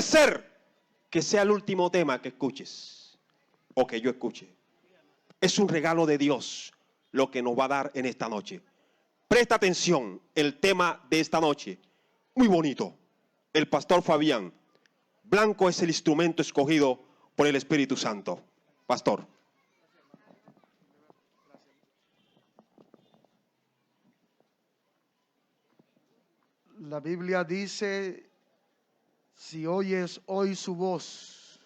puede ser que sea el último tema que escuches o que yo escuche. Es un regalo de Dios lo que nos va a dar en esta noche. Presta atención, el tema de esta noche, muy bonito. El pastor Fabián, blanco es el instrumento escogido por el Espíritu Santo. Pastor. La Biblia dice, si oyes hoy su voz,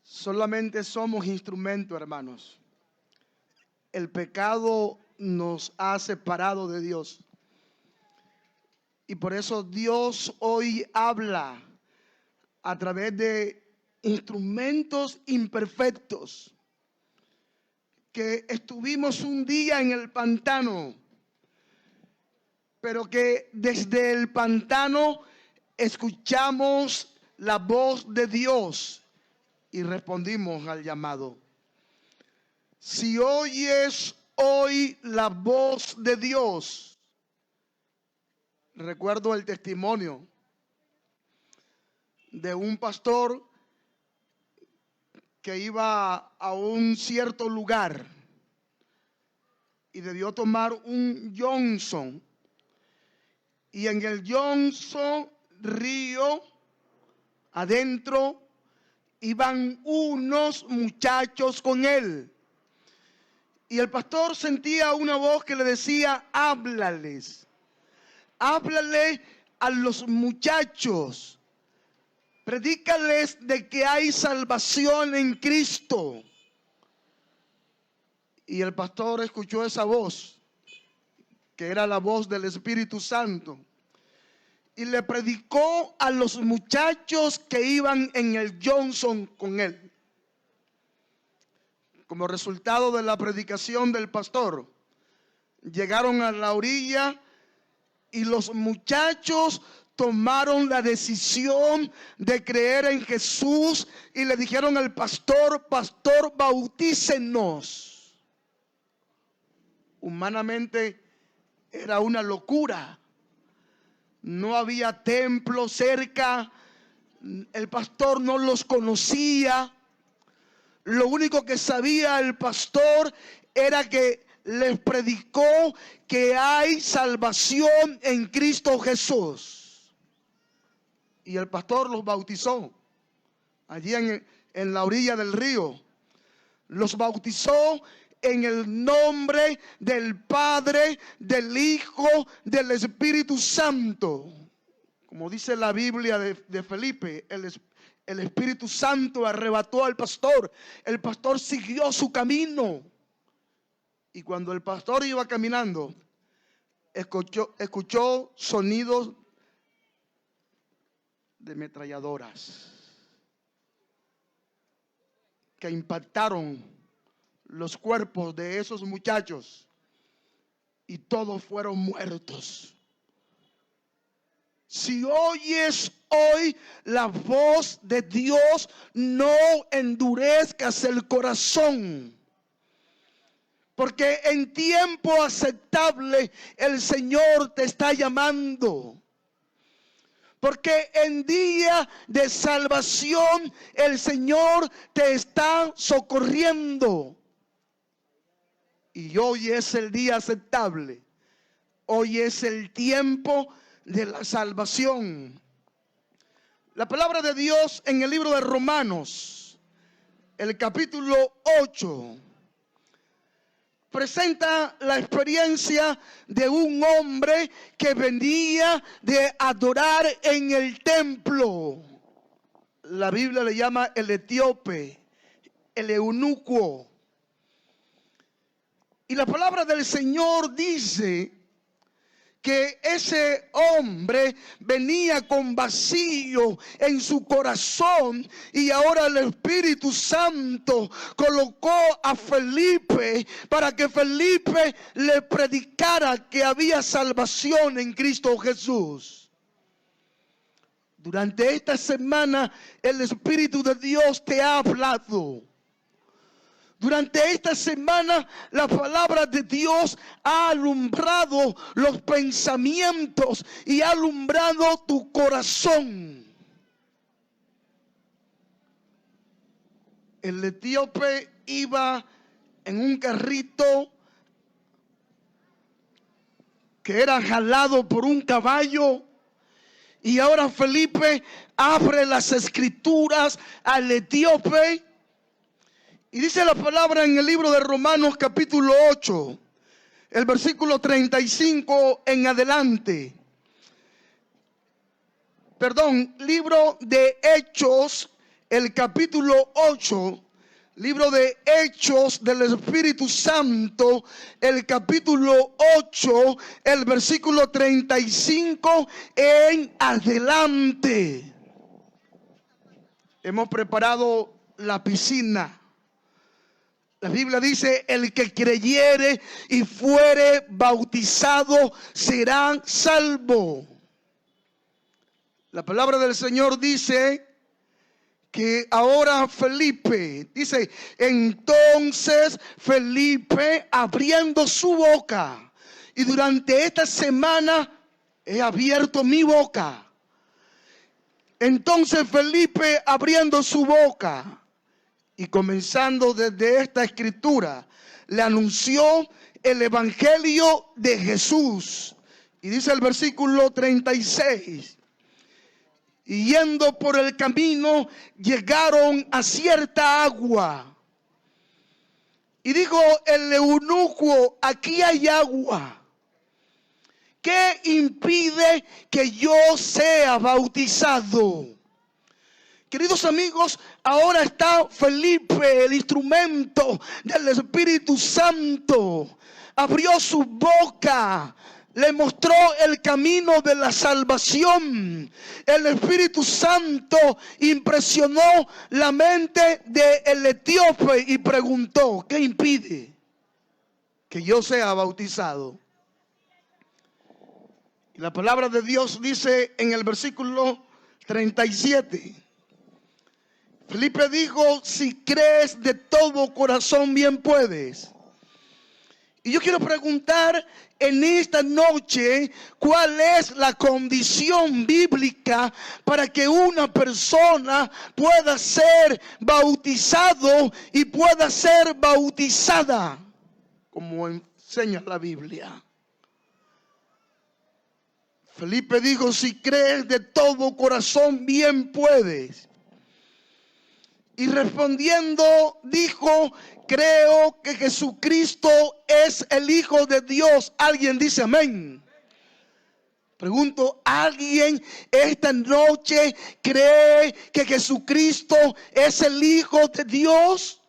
solamente somos instrumentos, hermanos. El pecado nos ha separado de Dios. Y por eso Dios hoy habla a través de instrumentos imperfectos. Que estuvimos un día en el pantano, pero que desde el pantano escuchamos la voz de Dios y respondimos al llamado. Si oyes hoy la voz de Dios, recuerdo el testimonio de un pastor que iba a un cierto lugar y debió tomar un Johnson. Y en el Johnson río, adentro, iban unos muchachos con él. Y el pastor sentía una voz que le decía, háblales. Háblale a los muchachos. Predícales de que hay salvación en Cristo. Y el pastor escuchó esa voz, que era la voz del Espíritu Santo, y le predicó a los muchachos que iban en el Johnson con él. Como resultado de la predicación del pastor, llegaron a la orilla y los muchachos tomaron la decisión de creer en Jesús y le dijeron al pastor, pastor, bautícenos. Humanamente era una locura. No había templo cerca, el pastor no los conocía. Lo único que sabía el pastor era que les predicó que hay salvación en Cristo Jesús. Y el pastor los bautizó allí en la orilla del río. Los bautizó en el nombre del Padre, del Hijo, del Espíritu Santo. Como dice la Biblia de Felipe, el Espíritu Santo arrebató al pastor. El pastor siguió su camino. Y cuando el pastor iba caminando, escuchó sonidos de ametralladoras que impactaron los cuerpos de esos muchachos y todos fueron muertos. Si oyes hoy la voz de Dios, no endurezcas el corazón. Porque en tiempo aceptable el Señor te está llamando. Porque en día de salvación el Señor te está socorriendo. Y hoy es el día aceptable. Hoy es el tiempo de la salvación. La palabra de Dios en el libro de Romanos, el capítulo 8, presenta la experiencia de un hombre que venía de adorar en el templo. La Biblia le llama el etíope, el eunuco. Y la palabra del Señor dice que ese hombre venía con vacío en su corazón y ahora el Espíritu Santo colocó a Felipe para que Felipe le predicara que había salvación en Cristo Jesús. Durante esta semana el Espíritu de Dios te ha hablado. Durante esta semana la palabra de Dios ha alumbrado los pensamientos y ha alumbrado tu corazón. El etíope iba en un carrito que era jalado por un caballo. Y ahora Felipe abre las escrituras al etíope. Y dice la palabra en el libro de Romanos capítulo 8, el versículo 35 en adelante. Perdón, libro de Hechos, el capítulo 8, libro de Hechos del Espíritu Santo, el capítulo 8, el versículo 35 en adelante. Hemos preparado la piscina. La Biblia dice, el que creyere y fuere bautizado será salvo. La palabra del Señor dice que ahora Felipe, dice, entonces Felipe abriendo su boca, y durante esta semana he abierto mi boca. Entonces Felipe abriendo su boca y comenzando desde esta escritura, le anunció el evangelio de Jesús. Y dice el versículo 36. Y yendo por el camino, llegaron a cierta agua. Y dijo el eunuco, aquí hay agua. ¿Qué impide que yo sea bautizado? Queridos amigos, ahora está Felipe, el instrumento del Espíritu Santo. Abrió su boca, le mostró el camino de la salvación. El Espíritu Santo impresionó la mente del etíope y preguntó, ¿qué impide que yo sea bautizado? Y la palabra de Dios dice en el versículo 37. Felipe dijo, si crees de todo corazón, bien puedes. Y yo quiero preguntar en esta noche, ¿cuál es la condición bíblica para que una persona pueda ser bautizado y pueda ser bautizada? Como enseña la Biblia. Felipe dijo, si crees de todo corazón, bien puedes. Y respondiendo dijo, creo que Jesucristo es el Hijo de Dios. ¿Alguien dice amén? Pregunto, ¿alguien esta noche cree que Jesucristo es el Hijo de Dios?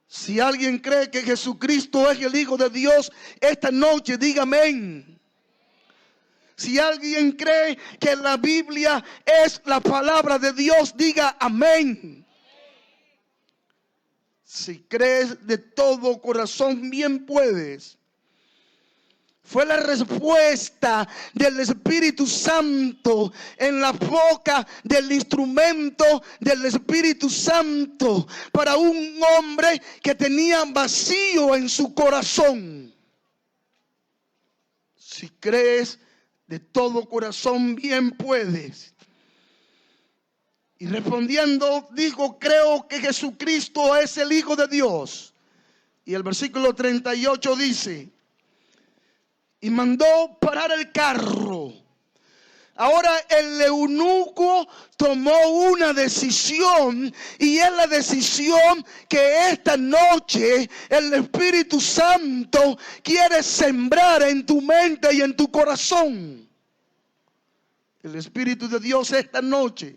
Si alguien cree que Jesucristo es el Hijo de Dios, esta noche diga amén. Si alguien cree que la Biblia es la palabra de Dios, diga amén. Si crees de todo corazón, bien puedes. Fue la respuesta del Espíritu Santo en la boca del instrumento del Espíritu Santo para un hombre que tenía vacío en su corazón. Si crees de todo corazón, bien puedes. Y respondiendo dijo, creo que Jesucristo es el Hijo de Dios. Y el versículo 38 dice, y mandó parar el carro. Ahora el eunuco tomó una decisión, y es la decisión que esta noche el Espíritu Santo quiere sembrar en tu mente y en tu corazón. El Espíritu de Dios esta noche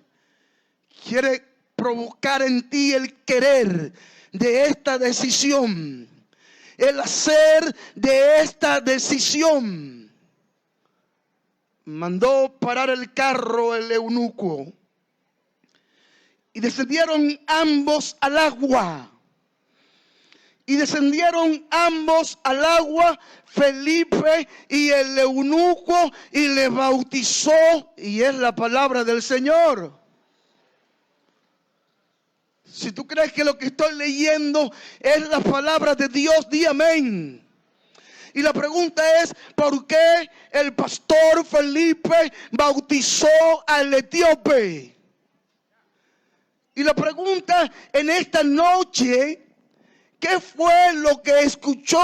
quiere provocar en ti el querer de esta decisión, el hacer de esta decisión. Mandó parar el carro el eunuco y descendieron ambos al agua. Y descendieron ambos al agua, Felipe y el eunuco, y le bautizó. Y es la palabra del Señor. Si tú crees que lo que estoy leyendo es la palabra de Dios, di amén. Y la pregunta es, ¿por qué el pastor Felipe bautizó al etíope? Y la pregunta en esta noche, ¿qué fue lo que escuchó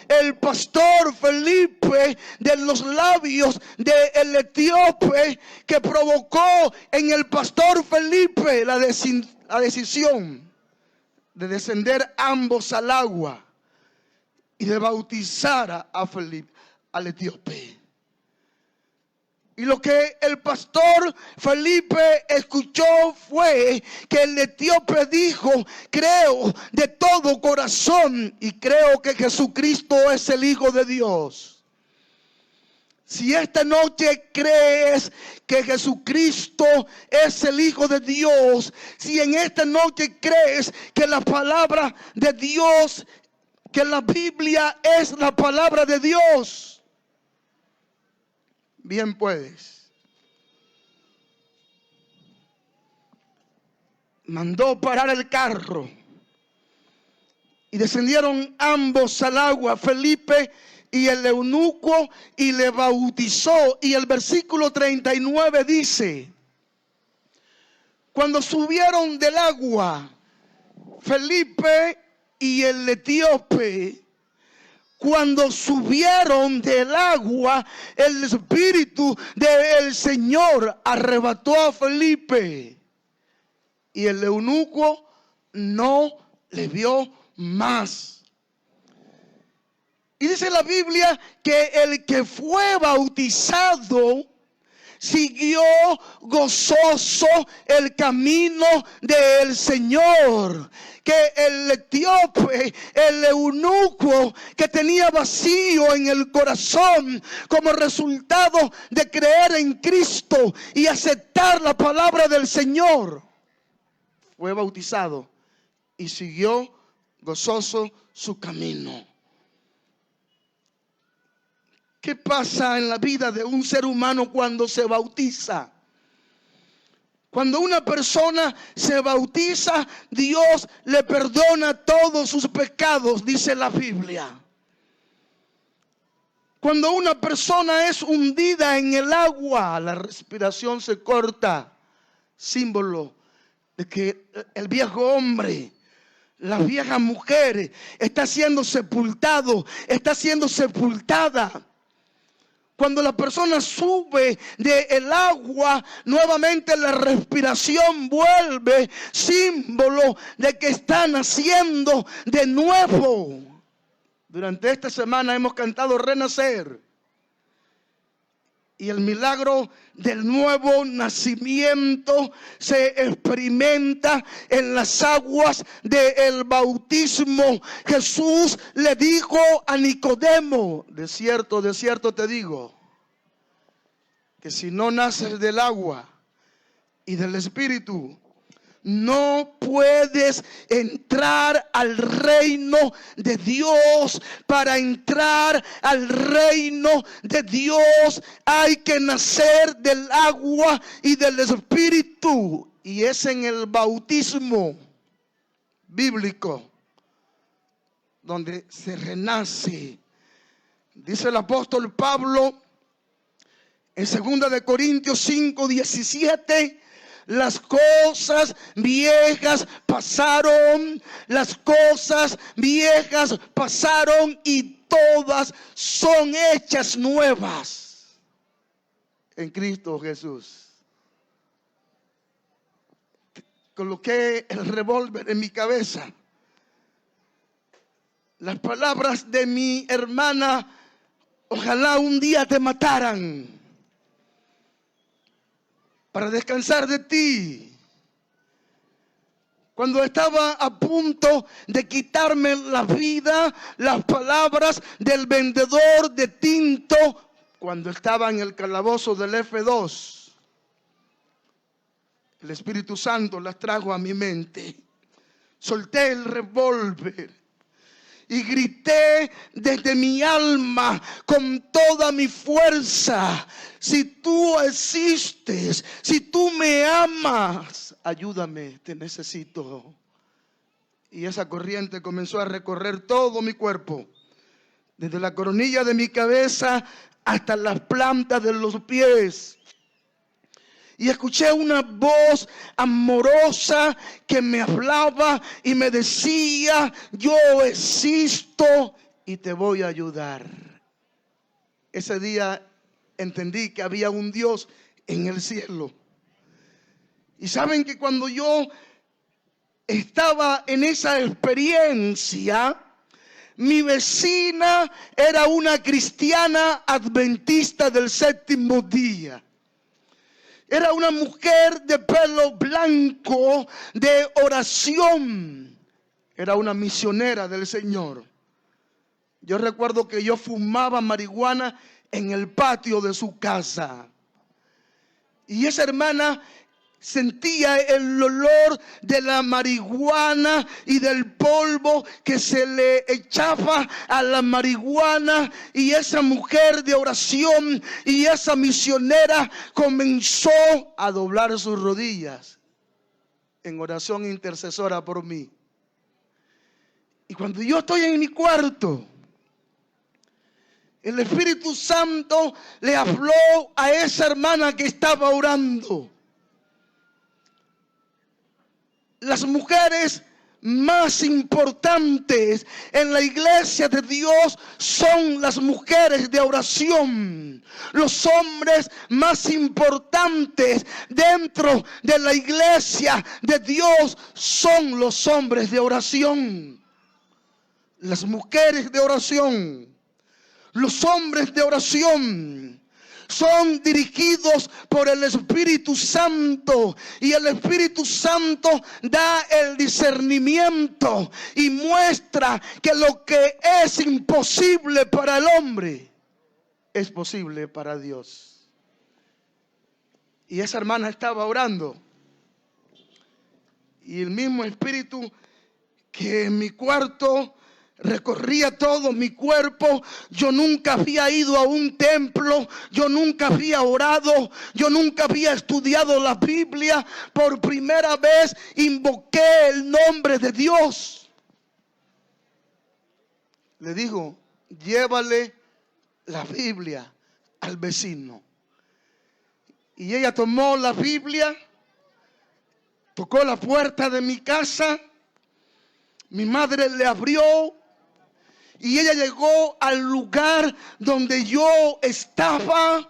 el pastor Felipe de los labios del etíope que provocó en el pastor Felipe la decisión de descender ambos al agua y de bautizar a Felipe, al etíope? Y lo que el pastor Felipe escuchó fue que el etíope dijo: creo de todo corazón y creo que Jesucristo es el Hijo de Dios. Si esta noche crees que Jesucristo es el Hijo de Dios, si en esta noche crees que la palabra de Dios, que la Biblia es la palabra de Dios, bien puedes. Mandó parar el carro y descendieron ambos al agua, Felipe y el eunuco, y le bautizó. Y el versículo 39 dice: cuando subieron del agua, Felipe y el etíope, cuando subieron del agua, el Espíritu del Señor arrebató a Felipe, y el eunuco no le vio más. Y dice la Biblia que el que fue bautizado siguió gozoso el camino del Señor. Que el etíope, el eunuco, que tenía vacío en el corazón como resultado de creer en Cristo y aceptar la palabra del Señor, fue bautizado y siguió gozoso su camino. ¿Qué pasa en la vida de un ser humano cuando se bautiza? Cuando una persona se bautiza, Dios le perdona todos sus pecados, dice la Biblia. Cuando una persona es hundida en el agua, la respiración se corta, símbolo de que el viejo hombre, la vieja mujer está siendo sepultado, está siendo sepultada. Cuando la persona sube del agua, nuevamente la respiración vuelve, símbolo de que está naciendo de nuevo. Durante esta semana hemos cantado Renacer. Y el milagro del nuevo nacimiento se experimenta en las aguas del bautismo. Jesús le dijo a Nicodemo: de cierto te digo, que si no naces del agua y del Espíritu, no puedes entrar al reino de Dios. Para entrar al reino de Dios hay que nacer del agua y del Espíritu. Y es en el bautismo bíblico donde se renace. Dice el apóstol Pablo en 2 de Corintios 5:17: las cosas viejas pasaron, las cosas viejas pasaron y todas son hechas nuevas en Cristo Jesús. Coloqué el revólver en mi cabeza. Las palabras de mi hermana: ojalá un día te mataran para descansar de ti. Cuando estaba a punto de quitarme la vida, las palabras del vendedor de tinto, cuando estaba en el calabozo del F2, el Espíritu Santo las trajo a mi mente. Solté el revólver y grité desde mi alma con toda mi fuerza: si tú existes, si tú me amas, ayúdame, te necesito. Y esa corriente comenzó a recorrer todo mi cuerpo, desde la coronilla de mi cabeza hasta las plantas de los pies. Y escuché una voz amorosa que me hablaba y me decía: yo existo y te voy a ayudar. Ese día entendí que había un Dios en el cielo. Y saben que cuando yo estaba en esa experiencia, mi vecina era una cristiana adventista del séptimo día. Era una mujer de pelo blanco, de oración. Era una misionera del Señor. Yo recuerdo que yo fumaba marihuana en el patio de su casa. Y esa hermana sentía el olor de la marihuana y del polvo que se le echaba a la marihuana. Y esa mujer de oración y esa misionera comenzó a doblar sus rodillas en oración intercesora por mí. Y cuando yo estoy en mi cuarto, el Espíritu Santo le habló a esa hermana que estaba orando. Las mujeres más importantes en la iglesia de Dios son las mujeres de oración. Los hombres más importantes dentro de la iglesia de Dios son los hombres de oración. Las mujeres de oración, los hombres de oración son dirigidos por el Espíritu Santo, y el Espíritu Santo da el discernimiento y muestra que lo que es imposible para el hombre es posible para Dios. Y esa hermana estaba orando, y el mismo Espíritu que en mi cuarto recorría todo mi cuerpo. Yo nunca había ido a un templo, yo nunca había orado, yo nunca había estudiado la Biblia. Por primera vez invoqué el nombre de Dios. Le digo: llévale la Biblia al vecino. Y ella tomó la Biblia, tocó la puerta de mi casa, mi madre le abrió, y ella llegó al lugar donde yo estaba,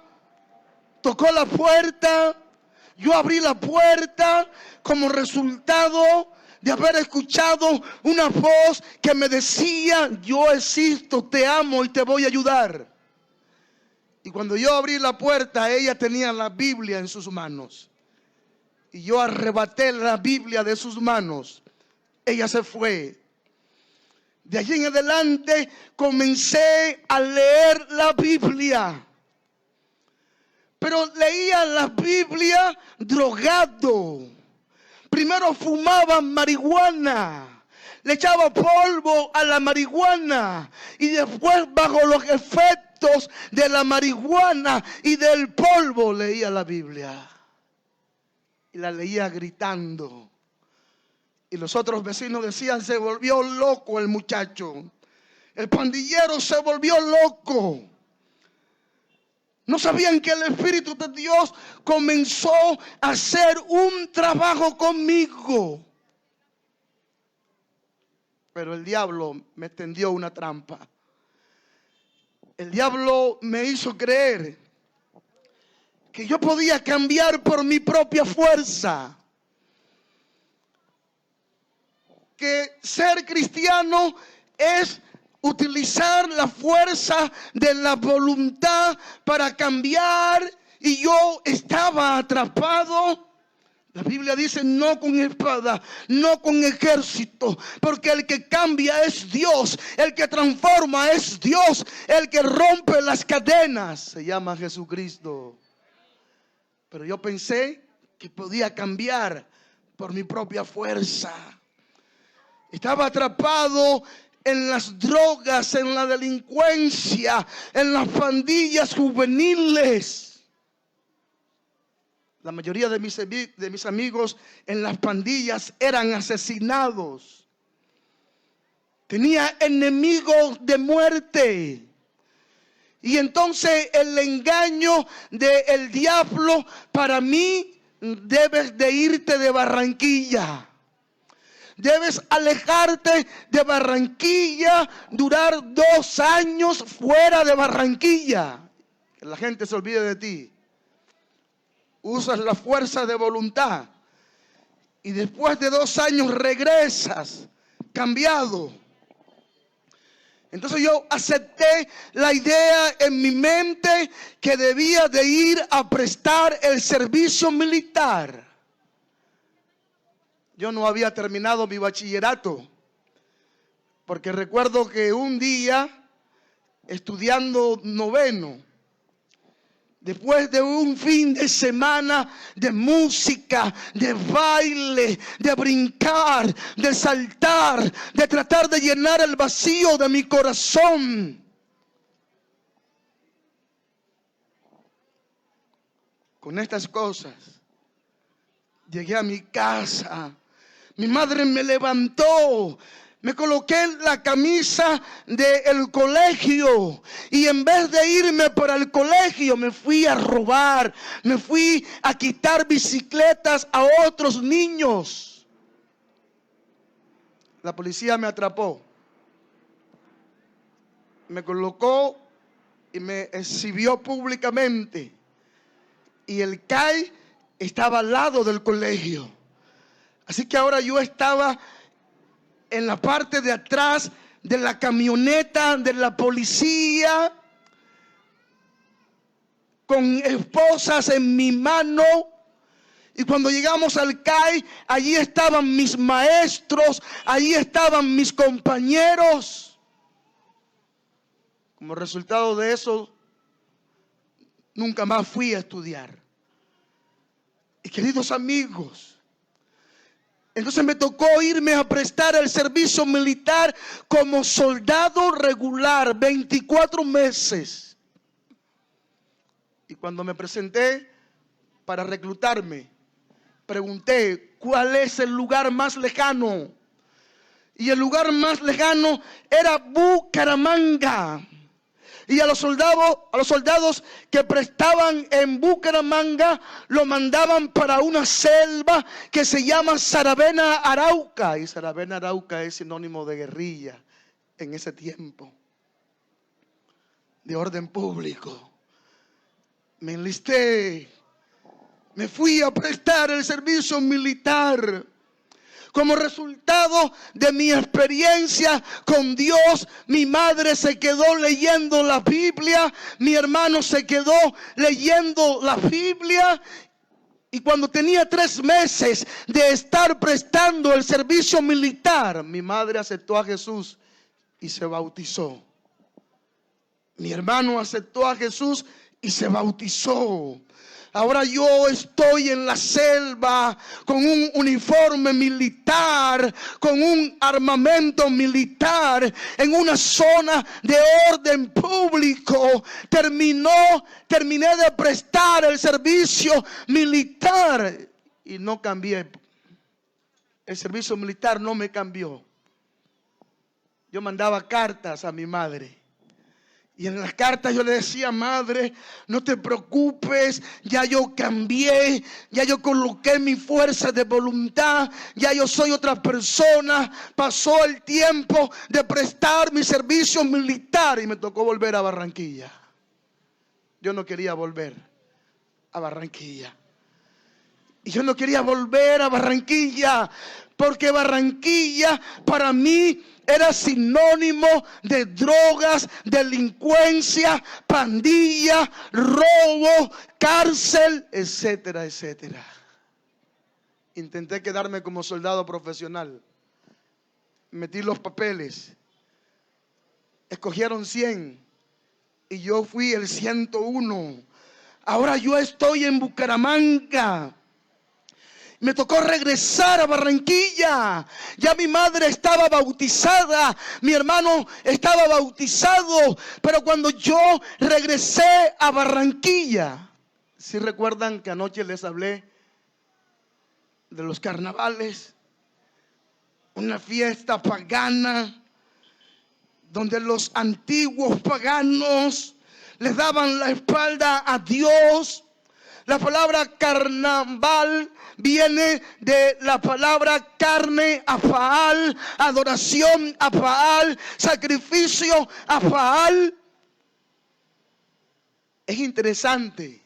tocó la puerta, yo abrí la puerta como resultado de haber escuchado una voz que me decía: yo existo, te amo y te voy a ayudar. Y cuando yo abrí la puerta, ella tenía la Biblia en sus manos. Y yo arrebaté la Biblia de sus manos. Ella se fue. De allí en adelante comencé a leer la Biblia. Pero leía la Biblia drogado. Primero fumaba marihuana, le echaba polvo a la marihuana, y después, bajo los efectos de la marihuana y del polvo, leía la Biblia. Y la leía gritando. Y los otros vecinos decían: se volvió loco el muchacho. El pandillero se volvió loco. No sabían que el Espíritu de Dios comenzó a hacer un trabajo conmigo. Pero el diablo me tendió una trampa. El diablo me hizo creer que yo podía cambiar por mi propia fuerza. Que ser cristiano es utilizar la fuerza de la voluntad para cambiar. Y yo estaba atrapado. La Biblia dice: no con espada, no con ejército, porque el que cambia es Dios, el que transforma es Dios, el que rompe las cadenas se llama Jesucristo. Pero yo pensé que podía cambiar por mi propia fuerza. Estaba atrapado en las drogas, en la delincuencia, en las pandillas juveniles. La mayoría de mis amigos en las pandillas eran asesinados. Tenía enemigos de muerte. Y entonces el engaño del diablo para mí: debes de irte de Barranquilla. Debes alejarte de Barranquilla, durar 2 años fuera de Barranquilla. Que la gente se olvide de ti. Usas la fuerza de voluntad y después de 2 años regresas cambiado. Entonces yo acepté la idea en mi mente que debía de ir a prestar el servicio militar. Yo no había terminado mi bachillerato, porque recuerdo que un día, estudiando noveno, después de un fin de semana de música, de baile, de brincar, de saltar, de tratar de llenar el vacío de mi corazón, con estas cosas, llegué a mi casa. Mi madre me levantó. Me coloqué la camisa del colegio y en vez de irme para el colegio me fui a robar, me fui a quitar bicicletas a otros niños. La policía me atrapó, me colocó y me exhibió públicamente, y el CAI estaba al lado del colegio. Así que ahora yo estaba en la parte de atrás de la camioneta de la policía, con esposas en mi mano. Y cuando llegamos al CAI, allí estaban mis maestros, allí estaban mis compañeros. Como resultado de eso, nunca más fui a estudiar. Y queridos amigos, entonces me tocó irme a prestar el servicio militar como soldado regular, 24 meses. Y cuando me presenté para reclutarme, pregunté: ¿cuál es el lugar más lejano? Y el lugar más lejano era Bucaramanga. Y a los soldados que prestaban en Bucaramanga, lo mandaban para una selva que se llama Saravena Arauca. Y Saravena Arauca es sinónimo de guerrilla en ese tiempo, de orden público. Me enlisté, me fui a prestar el servicio militar. Como resultado de mi experiencia con Dios, mi madre se quedó leyendo la Biblia, mi hermano se quedó leyendo la Biblia. Y cuando tenía 3 meses de estar prestando el servicio militar, mi madre aceptó a Jesús y se bautizó. Mi hermano aceptó a Jesús y se bautizó. Ahora yo estoy en la selva con un uniforme militar, con un armamento militar, en una zona de orden público. Terminé de prestar el servicio militar y no cambié. El servicio militar no me cambió. Yo mandaba cartas a mi madre. Y en las cartas yo le decía: madre, no te preocupes, ya yo cambié, ya yo coloqué mi fuerza de voluntad, ya yo soy otra persona. Pasó el tiempo de prestar mi servicio militar y me tocó volver a Barranquilla. Yo no quería volver a Barranquilla. Y yo no quería volver a Barranquilla, porque Barranquilla para mí era sinónimo de drogas, delincuencia, pandilla, robo, cárcel, etcétera, etcétera. Intenté quedarme como soldado profesional. Metí los papeles. Escogieron 100 y yo fui el 101. Ahora yo estoy en Bucaramanga. Me tocó regresar a Barranquilla. Ya mi madre estaba bautizada, mi hermano estaba bautizado. Pero cuando yo regresé a Barranquilla, ¿sí recuerdan que anoche les hablé de los carnavales? Una fiesta pagana donde los antiguos paganos les daban la espalda a Dios. La palabra carnaval viene de la palabra carne, a Baal, adoración a Baal, sacrificio a Baal. Es interesante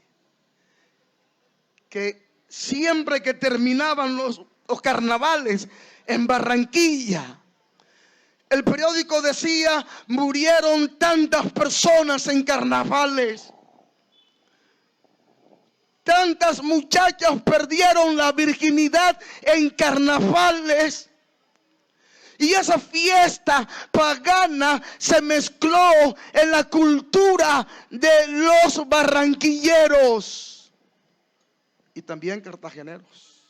que siempre que terminaban los carnavales en Barranquilla, el periódico decía: murieron tantas personas en carnavales. Tantas muchachas perdieron la virginidad en carnavales. Y esa fiesta pagana se mezcló en la cultura de los barranquilleros y también cartageneros.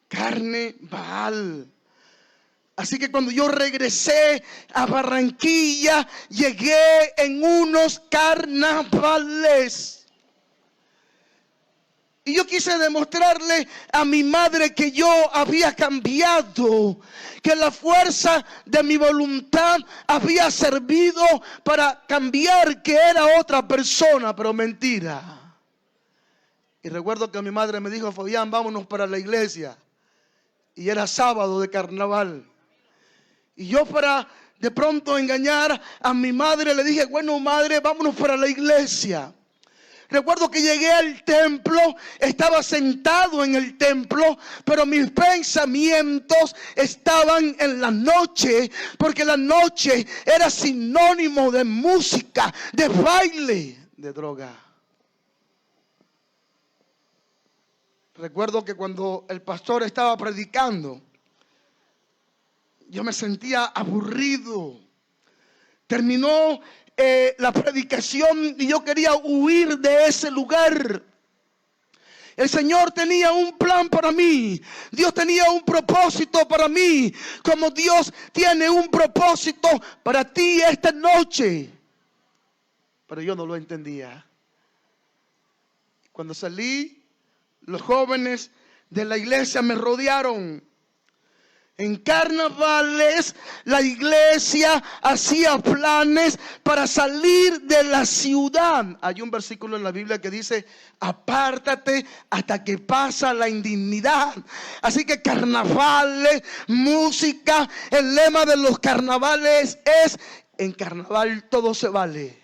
Carne Baal. Así que cuando yo regresé a Barranquilla, llegué en unos carnavales. Y yo quise demostrarle a mi madre que yo había cambiado, que la fuerza de mi voluntad había servido para cambiar, que era otra persona, pero mentira. Y recuerdo que mi madre me dijo: Fabián, vámonos para la iglesia. Y era sábado de carnaval. Y yo, para de pronto engañar a mi madre, le dije: bueno, madre, vámonos para la iglesia. Recuerdo que llegué al templo, estaba sentado en el templo, pero mis pensamientos estaban en la noche, porque la noche era sinónimo de música, de baile, de droga. Recuerdo que cuando el pastor estaba predicando, yo me sentía aburrido. Terminó la predicación y yo quería huir de ese lugar. El Señor tenía un plan para mí. Dios tenía un propósito para mí, como Dios tiene un propósito para ti esta noche. Pero yo no lo entendía. Cuando salí, los jóvenes de la iglesia me rodearon. En carnavales la iglesia hacía planes para salir de la ciudad. Hay un versículo en la Biblia que dice: apártate hasta que pasa la indignidad. Así que carnavales, música, el lema de los carnavales es: en carnaval todo se vale.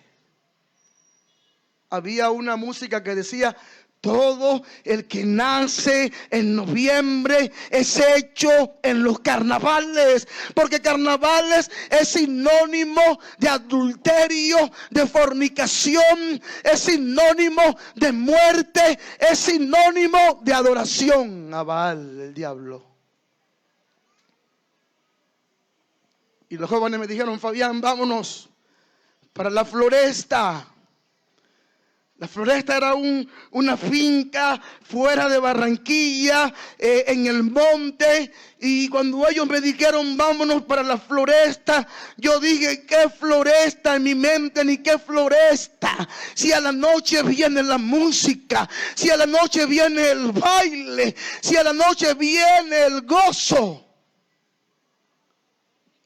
Había una música que decía: todo el que nace en noviembre es hecho en los carnavales, porque carnavales es sinónimo de adulterio, de fornicación, es sinónimo de muerte, es sinónimo de adoración a Baal, el diablo. Y los jóvenes me dijeron: Fabián, vámonos para la Floresta. La Floresta era una finca fuera de Barranquilla, en el monte. Y cuando ellos me dijeron: vámonos para la Floresta, yo dije: ¿qué floresta? En mi mente, ni qué floresta. Si a la noche viene la música, si a la noche viene el baile, si a la noche viene el gozo.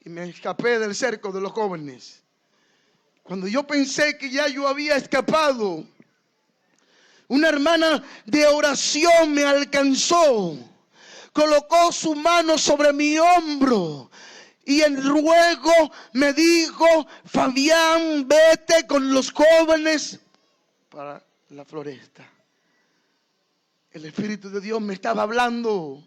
Y me escapé del cerco de los jóvenes. Cuando yo pensé que ya yo había escapado, una hermana de oración me alcanzó, colocó su mano sobre mi hombro y en ruego me dijo: Fabián, vete con los jóvenes para la Floresta. El Espíritu de Dios me estaba hablando,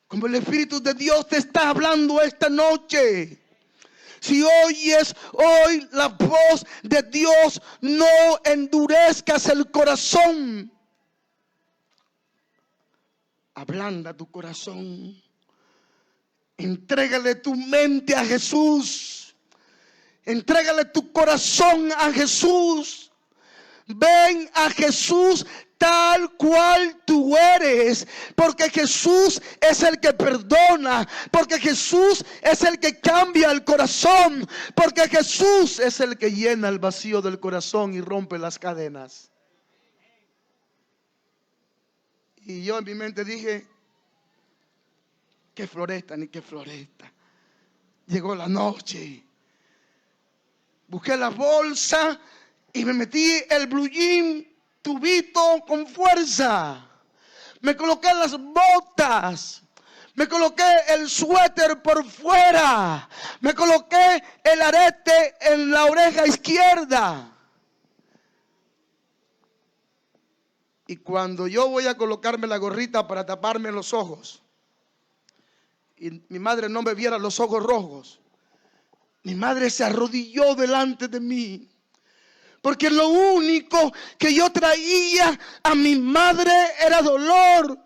como el Espíritu de Dios te está hablando esta noche. Si oyes hoy la voz de Dios, no endurezcas el corazón. Ablanda tu corazón. Entrégale tu mente a Jesús. Entrégale tu corazón a Jesús. Ven a Jesús tal cual tú eres, porque Jesús es el que perdona, porque Jesús es el que cambia el corazón, porque Jesús es el que llena el vacío del corazón y rompe las cadenas. Y yo en mi mente dije: qué floresta, ni qué floresta. Llegó la noche. Busqué la bolsa y me metí el blue jean tubito con fuerza. Me coloqué las botas. Me coloqué el suéter por fuera. Me coloqué el arete en la oreja izquierda. Y cuando yo voy a colocarme la gorrita para taparme los ojos, y mi madre no me viera los ojos rojos, mi madre se arrodilló delante de mí. Porque lo único que yo traía a mi madre era dolor.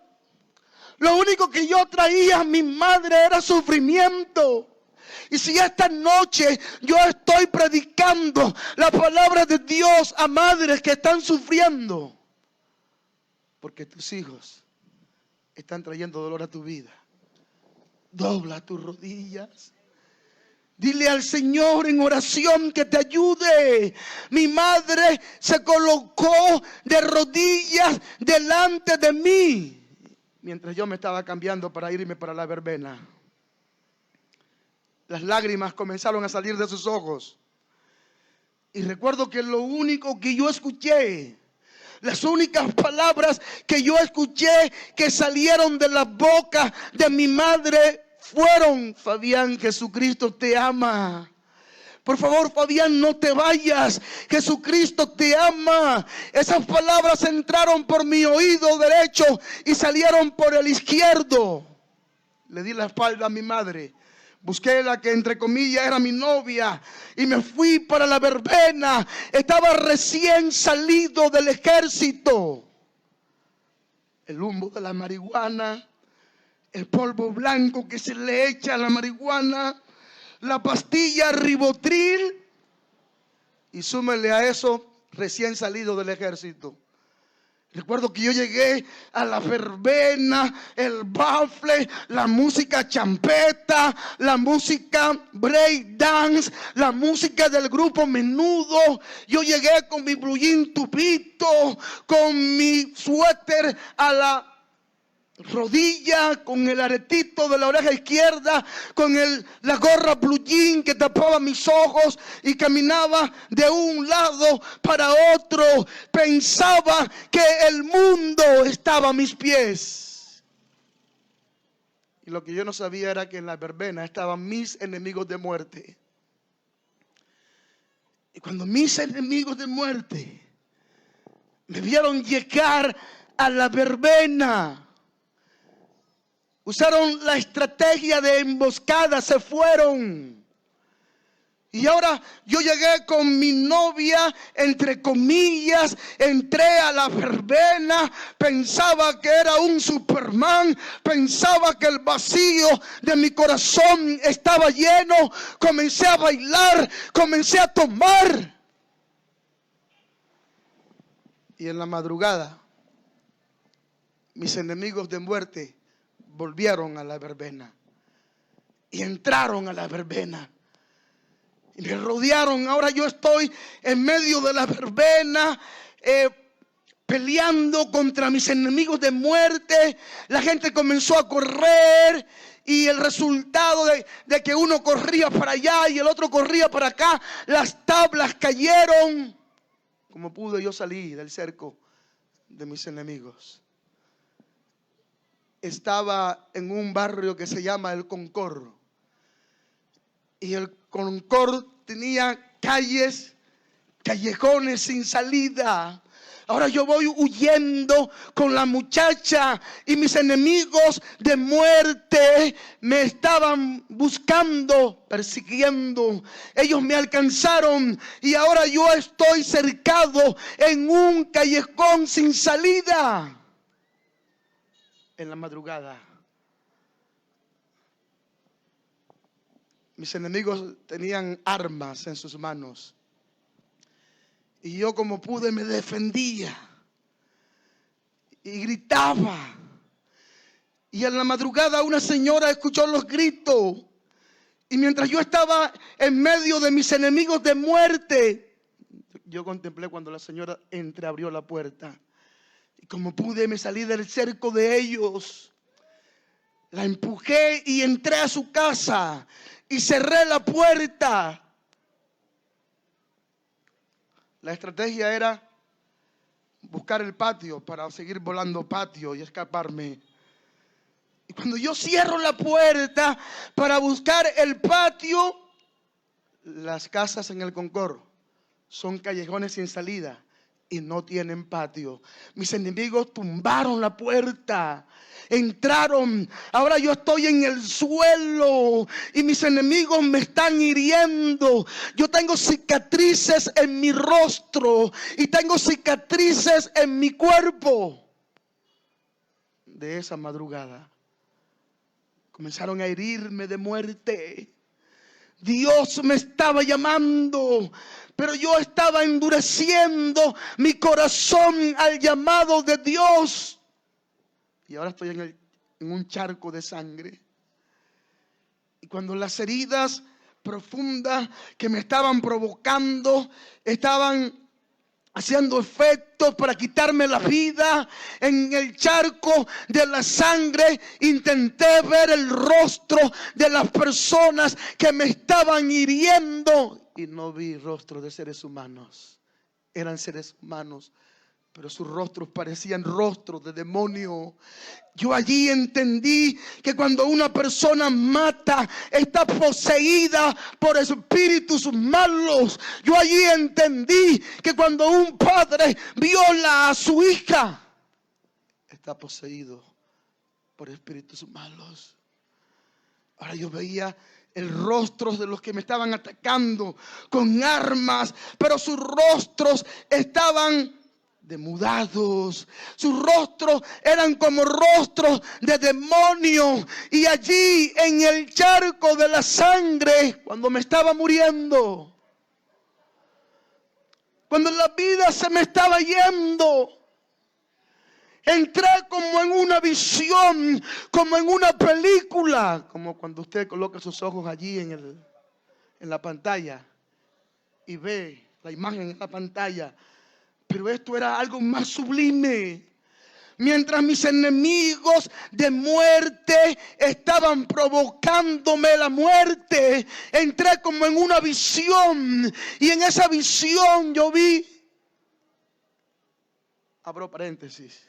Lo único que yo traía a mi madre era sufrimiento. Y si esta noche yo estoy predicando la palabra de Dios a madres que están sufriendo, porque tus hijos están trayendo dolor a tu vida, dobla tus rodillas. Dile al Señor en oración que te ayude. Mi madre se colocó de rodillas delante de mí mientras yo me estaba cambiando para irme para la verbena. Las lágrimas comenzaron a salir de sus ojos. Y recuerdo que lo único que yo escuché, las únicas palabras que yo escuché que salieron de la boca de mi madre fueron: Fabián, Jesucristo te ama. Por favor, Fabián, no te vayas. Jesucristo te ama. Esas palabras entraron por mi oído derecho y salieron por el izquierdo. Le di la espalda a mi madre. Busqué la que entre comillas era mi novia y me fui para la verbena. Estaba recién salido del ejército. El humo de la marihuana, el polvo blanco que se le echa a la marihuana, la pastilla Ribotril, y súmele a eso recién salido del ejército. Recuerdo que yo llegué a la verbena, el bafle, la música champeta, la música break dance, la música del grupo Menudo. Yo llegué con mi blue jean tubito, con mi suéter a la rodilla, con el aretito de la oreja izquierda, con la gorra blue jean que tapaba mis ojos, y caminaba de un lado para otro. Pensaba que el mundo estaba a mis pies. Y lo que yo no sabía era que en la verbena estaban mis enemigos de muerte. Y cuando mis enemigos de muerte me vieron llegar a la verbena, usaron la estrategia de emboscada, se fueron. Y ahora yo llegué con mi novia, entre comillas, entré a la verbena, pensaba que era un Superman, pensaba que el vacío de mi corazón estaba lleno. Comencé a bailar, comencé a tomar. Y en la madrugada, mis enemigos de muerte volvieron a la verbena y entraron a la verbena y me rodearon. Ahora yo estoy en medio de la verbena, peleando contra mis enemigos de muerte. La gente comenzó a correr y el resultado de que uno corría para allá y el otro corría para acá, las tablas cayeron. Como pude, yo salí del cerco de mis enemigos. Estaba en un barrio que se llama El Concord. Y el Concord tenía calles, callejones sin salida. Ahora yo voy huyendo con la muchacha y mis enemigos de muerte me estaban buscando, persiguiendo. Ellos me alcanzaron y ahora yo estoy cercado en un callejón sin salida. En la madrugada, mis enemigos tenían armas en sus manos y yo, como pude, me defendía y gritaba. Y en la madrugada una señora escuchó los gritos, y mientras yo estaba en medio de mis enemigos de muerte, yo contemplé cuando la señora entreabrió la puerta. Y como pude, me salí del cerco de ellos. La empujé y entré a su casa y cerré la puerta. La estrategia era buscar el patio para seguir volando patio y escaparme. Y cuando yo cierro la puerta para buscar el patio, las casas en el Concord son callejones sin salida y no tienen patio. Mis enemigos tumbaron la puerta, entraron. Ahora yo estoy en el suelo y mis enemigos me están hiriendo. Yo tengo cicatrices en mi rostro y tengo cicatrices en mi cuerpo. De esa madrugada comenzaron a herirme de muerte. Dios me estaba llamando, pero yo estaba endureciendo mi corazón al llamado de Dios. Y ahora estoy en un charco de sangre. Y cuando las heridas profundas que me estaban provocando estaban haciendo efectos para quitarme la vida, en el charco de la sangre intenté ver el rostro de las personas que me estaban hiriendo y no vi rostros de seres humanos. Eran seres humanos, pero sus rostros parecían rostros de demonio. Yo allí entendí que cuando una persona mata, está poseída por espíritus malos. Yo allí entendí que cuando un padre viola a su hija, está poseído por espíritus malos. Ahora yo veía el rostro de los que me estaban atacando con armas, pero sus rostros estaban demudados, sus rostros eran como rostros de demonios. Y allí en el charco de la sangre, cuando me estaba muriendo, cuando la vida se me estaba yendo, entré como en una visión, como en una película, como cuando usted coloca sus ojos allí en la pantalla y ve la imagen en la pantalla. Pero esto era algo más sublime. Mientras mis enemigos de muerte estaban provocándome la muerte, entré como en una visión. Y en esa visión yo vi, abro paréntesis,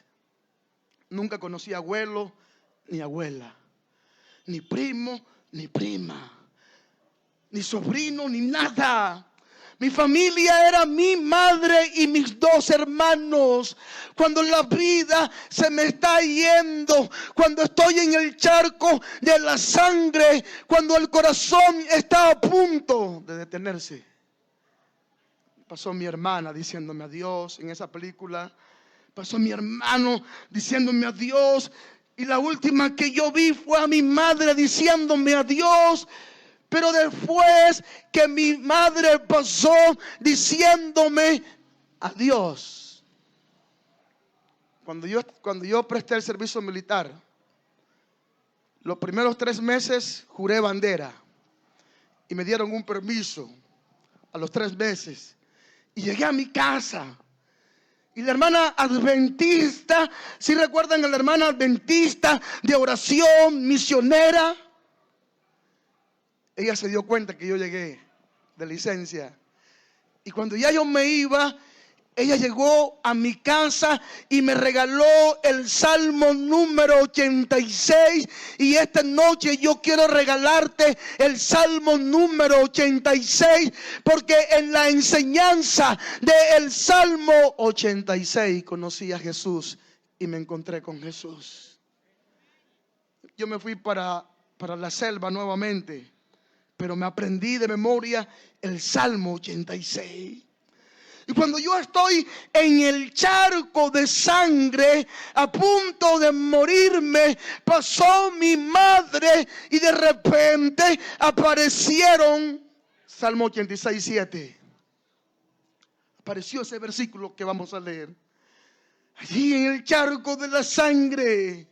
nunca conocí abuelo ni abuela, ni primo ni prima, ni sobrino ni nada. Mi familia era mi madre y mis dos hermanos. Cuando la vida se me está yendo, cuando estoy en el charco de la sangre, cuando el corazón está a punto de detenerse, pasó mi hermana diciéndome adiós en esa película. Pasó mi hermano diciéndome adiós. Y la última que yo vi fue a mi madre diciéndome adiós. Pero después que mi madre pasó diciéndome adiós. Cuando yo presté el servicio militar, los primeros 3 meses juré bandera. Y me dieron un permiso a los 3 meses. Y llegué a mi casa. Y la hermana adventista, ¿sí recuerdan a la hermana adventista de oración misionera? Ella se dio cuenta que yo llegué de licencia. Y cuando ya yo me iba, ella llegó a mi casa y me regaló el Salmo número 86. Y esta noche yo quiero regalarte el Salmo número 86. Porque en la enseñanza del Salmo 86 conocí a Jesús y me encontré con Jesús. Yo me fui para la selva nuevamente, pero me aprendí de memoria el Salmo 86. Y cuando yo estoy en el charco de sangre, a punto de morirme, pasó mi madre y de repente aparecieron, Salmo 86, 7. Apareció ese versículo que vamos a leer. Allí en el charco de la sangre,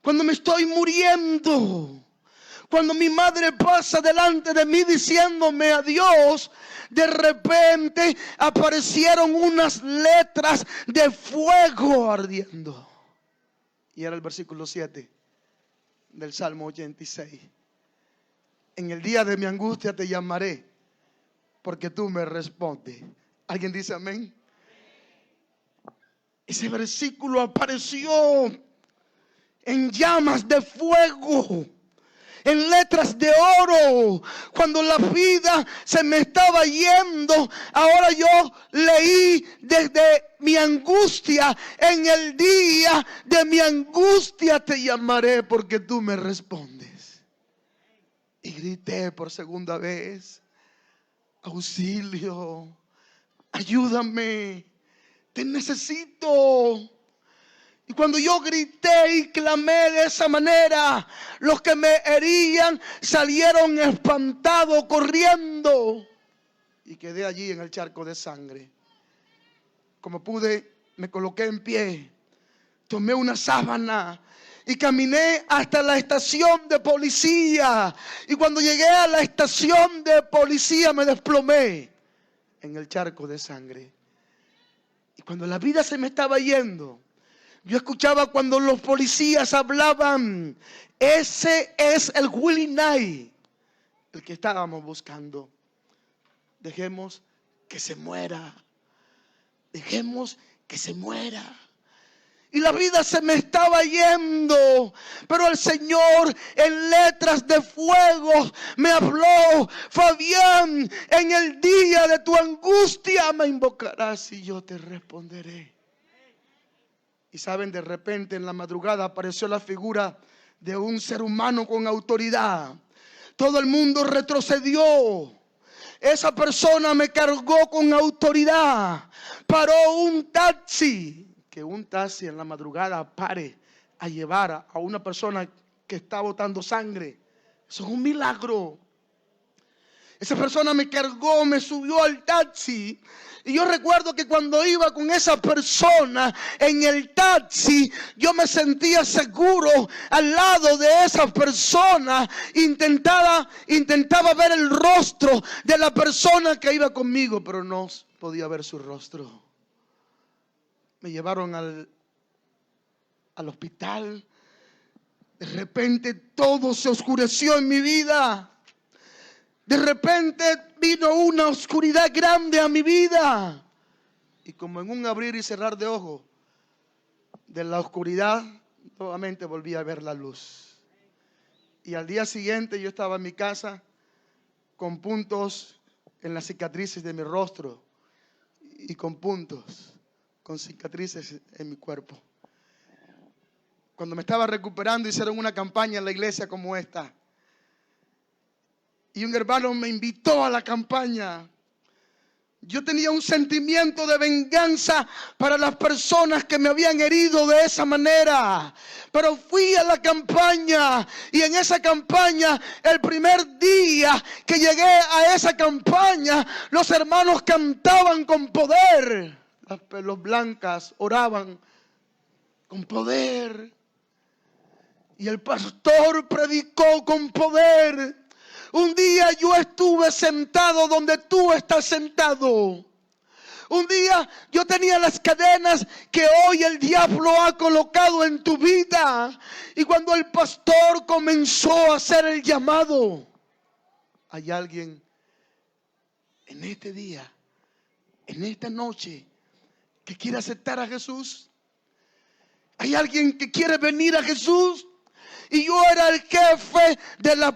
cuando me estoy muriendo, cuando mi madre pasa delante de mí diciéndome adiós, de repente aparecieron unas letras de fuego ardiendo. Y era el versículo 7. del Salmo 86. En el día de mi angustia te llamaré, porque tú me respondes. ¿Alguien dice amén? Ese versículo apareció en llamas de fuego, en letras de oro. Cuando la vida se me estaba yendo, ahora yo leí desde mi angustia. En el día de mi angustia te llamaré, porque tú me respondes. Y grité por segunda vez: auxilio, ayúdame, te necesito. Y cuando yo grité y clamé de esa manera, los que me herían salieron espantados, corriendo. Y quedé allí en el charco de sangre. Como pude, me coloqué en pie, tomé una sábana y caminé hasta la estación de policía. Y cuando llegué a la estación de policía me desplomé en el charco de sangre. Y cuando la vida se me estaba yendo, yo escuchaba cuando los policías hablaban: ese es el Willie Knight, el que estábamos buscando. Dejemos que se muera. Dejemos que se muera. Y la vida se me estaba yendo, pero el Señor en letras de fuego me habló: Fabián, en el día de tu angustia me invocarás y yo te responderé. Y saben, de repente en la madrugada apareció la figura de un ser humano con autoridad. Todo el mundo retrocedió. Esa persona me cargó con autoridad. Paró un taxi. Que un taxi en la madrugada pare a llevar a una persona que está botando sangre, eso es un milagro. Esa persona me cargó, me subió al taxi. Y yo recuerdo que cuando iba con esa persona en el taxi, yo me sentía seguro al lado de esa persona. Intentaba ver el rostro de la persona que iba conmigo, pero no podía ver su rostro. Me llevaron al hospital. De repente todo se oscureció en mi vida. De repente vino una oscuridad grande a mi vida. Y como en un abrir y cerrar de ojos, de la oscuridad nuevamente volví a ver la luz. Y al día siguiente yo estaba en mi casa con puntos en las cicatrices de mi rostro y con cicatrices en mi cuerpo. Cuando me estaba recuperando, hicieron una campaña en la iglesia como esta. Y un hermano me invitó a la campaña. Yo tenía un sentimiento de venganza para las personas que me habían herido de esa manera. Pero fui a la campaña, y en esa campaña, el primer día que llegué a esa campaña, los hermanos cantaban con poder. Las pelos blancas oraban con poder. Y el pastor predicó con poder. Un día yo estuve sentado donde tú estás sentado. Un día yo tenía las cadenas que hoy el diablo ha colocado en tu vida. Y cuando el pastor comenzó a hacer el llamado, hay alguien en este día, en esta noche, que quiere aceptar a Jesús. Hay alguien que quiere venir a Jesús. Y yo era el jefe de la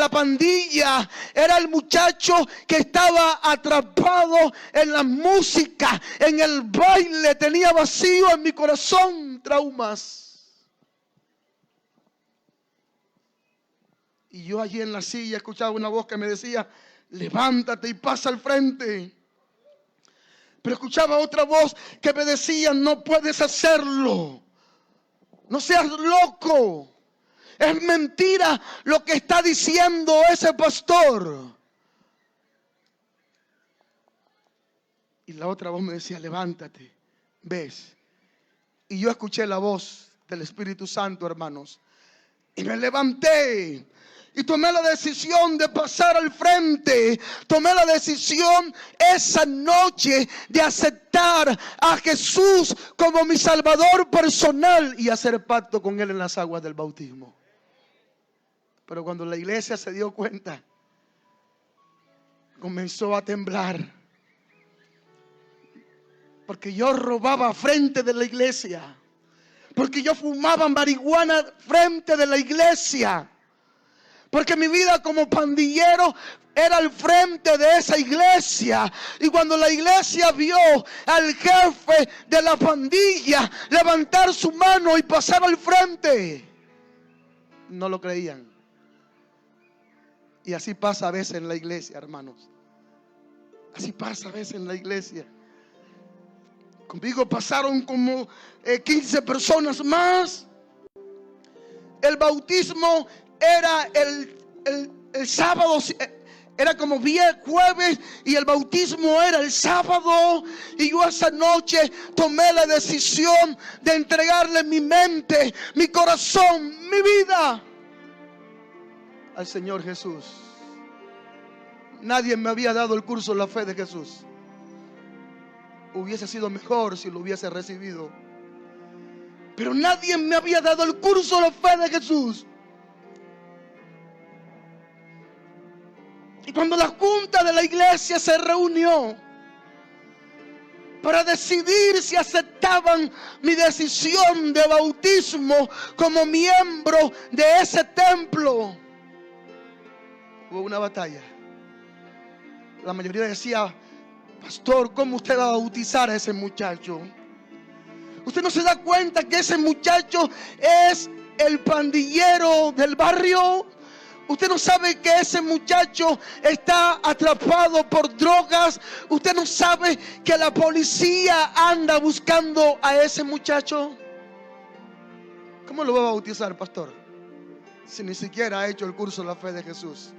pandilla. Era el muchacho que estaba atrapado en la música, en el baile. Tenía vacío en mi corazón, traumas. Y yo allí en la silla escuchaba una voz que me decía: levántate y pasa al frente. Pero escuchaba otra voz que me decía: no puedes hacerlo. No seas loco. Es mentira lo que está diciendo ese pastor. Y la otra voz me decía: levántate, ves. Y yo escuché la voz del Espíritu Santo, hermanos. Y me levanté. Y tomé la decisión de pasar al frente. Tomé la decisión esa noche de aceptar a Jesús como mi Salvador personal y hacer pacto con Él en las aguas del bautismo. Pero cuando la iglesia se dio cuenta, comenzó a temblar. Porque yo robaba frente de la iglesia. Porque yo fumaba marihuana frente de la iglesia. Porque mi vida como pandillero era al frente de esa iglesia. Y cuando la iglesia vio al jefe de la pandilla levantar su mano y pasar al frente, no lo creían. Y así pasa a veces en la iglesia, hermanos. Así pasa a veces en la iglesia. Conmigo pasaron como 15 personas más. El bautismo era el sábado, era como jueves, y el bautismo era el sábado. Y yo esa noche tomé la decisión de entregarle mi mente, mi corazón, mi vida al Señor Jesús. Nadie me había dado el curso de la fe de Jesús. Hubiese sido mejor si lo hubiese recibido, pero nadie me había dado el curso de la fe de Jesús. Y cuando la junta de la iglesia se reunió para decidir si aceptaban mi decisión de bautismo como miembro de ese templo, hubo una batalla. La mayoría decía: pastor, ¿cómo usted va a bautizar a ese muchacho? ¿Usted no se da cuenta que ese muchacho es el pandillero del barrio? ¿Usted no sabe que ese muchacho está atrapado por drogas? ¿Usted no sabe que la policía anda buscando a ese muchacho? ¿Cómo lo va a bautizar, pastor, si ni siquiera ha hecho el curso de la fe de Jesús?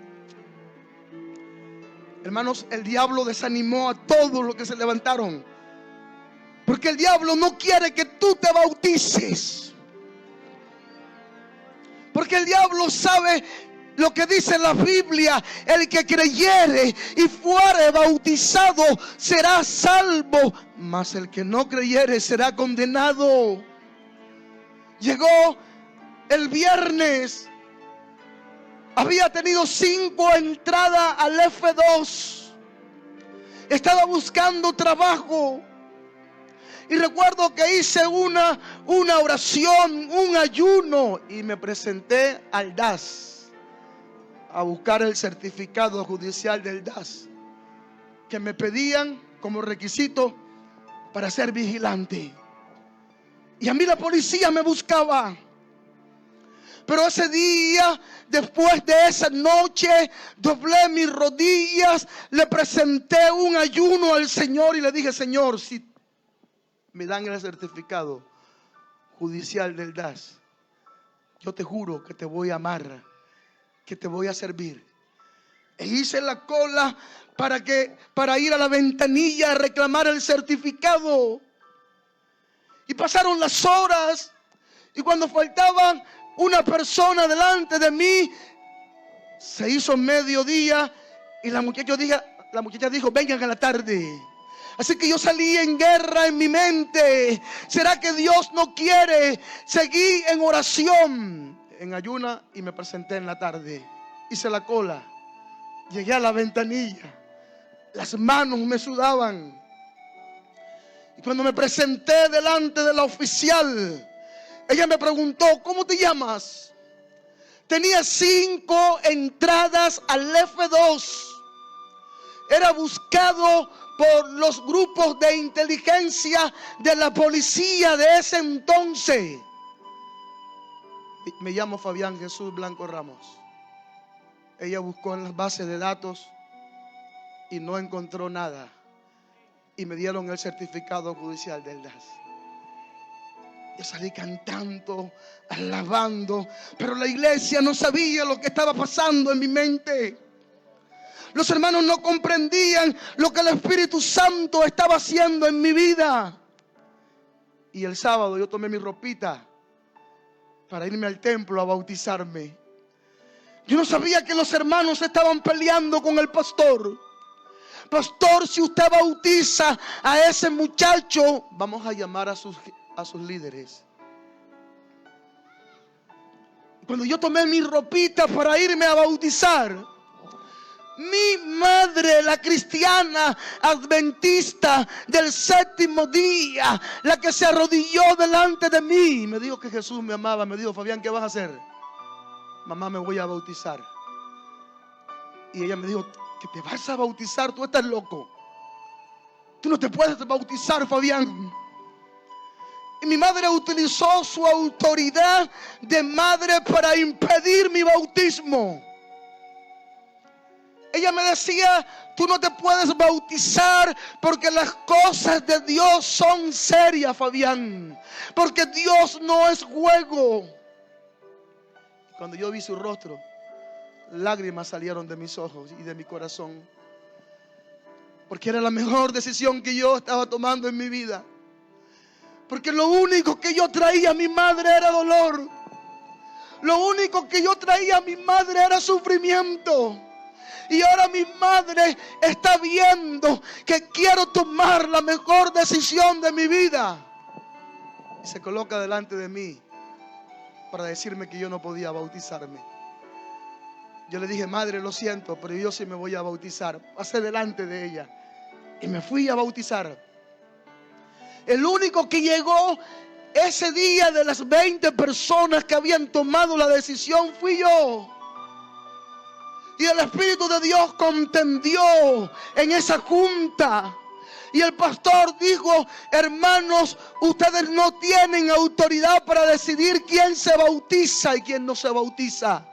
Hermanos, el diablo desanimó a todos los que se levantaron, porque el diablo no quiere que tú te bautices, porque el diablo sabe lo que dice la Biblia: el que creyere y fuere bautizado será salvo, mas el que no creyere será condenado. Llegó el viernes. Había tenido 5 entradas al F2. Estaba buscando trabajo. Y recuerdo que hice una oración, un ayuno, y me presenté al DAS a buscar el certificado judicial del DAS que me pedían como requisito para ser vigilante. Y a mí la policía me buscaba. Pero ese día, después de esa noche, doblé mis rodillas, le presenté un ayuno al Señor y le dije: Señor, si me dan el certificado judicial del DAS, yo te juro que te voy a amar, que te voy a servir. E hice la cola para ir a la ventanilla a reclamar el certificado. Y pasaron las horas, y cuando faltaban una persona delante de mí, se hizo mediodía y la muchacha dijo: vengan a la tarde. Así que yo salí en guerra en mi mente. ¿Será que Dios no quiere? Seguí en oración, en ayuna, y me presenté en la tarde. Hice la cola, llegué a la ventanilla, las manos me sudaban. Y cuando me presenté delante de la oficial, ella me preguntó: ¿cómo te llamas? Tenía 5 entradas al F2. Era buscado por los grupos de inteligencia de la policía de ese entonces. Me llamo Fabián Jesús Blanco Ramos. Ella buscó en las bases de datos y no encontró nada. Y me dieron el certificado judicial del DAS. Yo salí cantando, alabando, pero la iglesia no sabía lo que estaba pasando en mi mente. Los hermanos no comprendían lo que el Espíritu Santo estaba haciendo en mi vida. Y el sábado yo tomé mi ropita para irme al templo a bautizarme. Yo no sabía que los hermanos estaban peleando con el pastor. Pastor, si usted bautiza a ese muchacho, vamos a llamar a sus líderes. Cuando yo tomé mi ropita para irme a bautizar, mi madre, la cristiana adventista del séptimo día, la que se arrodilló delante de mí, me dijo que Jesús me amaba. Me dijo: Fabián, ¿qué vas a hacer? Mamá, me voy a bautizar. Y ella me dijo: ¿que te vas a bautizar? Tú estás loco. Tú no te puedes bautizar, Fabián. Y mi madre utilizó su autoridad de madre para impedir mi bautismo. Ella me decía: tú no te puedes bautizar porque las cosas de Dios son serias, Fabián. Porque Dios no es juego. Cuando yo vi su rostro, lágrimas salieron de mis ojos y de mi corazón. Porque era la mejor decisión que yo estaba tomando en mi vida. Porque lo único que yo traía a mi madre era dolor. Lo único que yo traía a mi madre era sufrimiento. Y ahora mi madre está viendo que quiero tomar la mejor decisión de mi vida. Y se coloca delante de mí para decirme que yo no podía bautizarme. Yo le dije: madre, lo siento, pero yo sí me voy a bautizar. Pasé delante de ella y me fui a bautizar. El único que llegó ese día de las 20 personas que habían tomado la decisión fui yo. Y el Espíritu de Dios contendió en esa junta. Y el pastor dijo: hermanos, ustedes no tienen autoridad para decidir quién se bautiza y quién no se bautiza.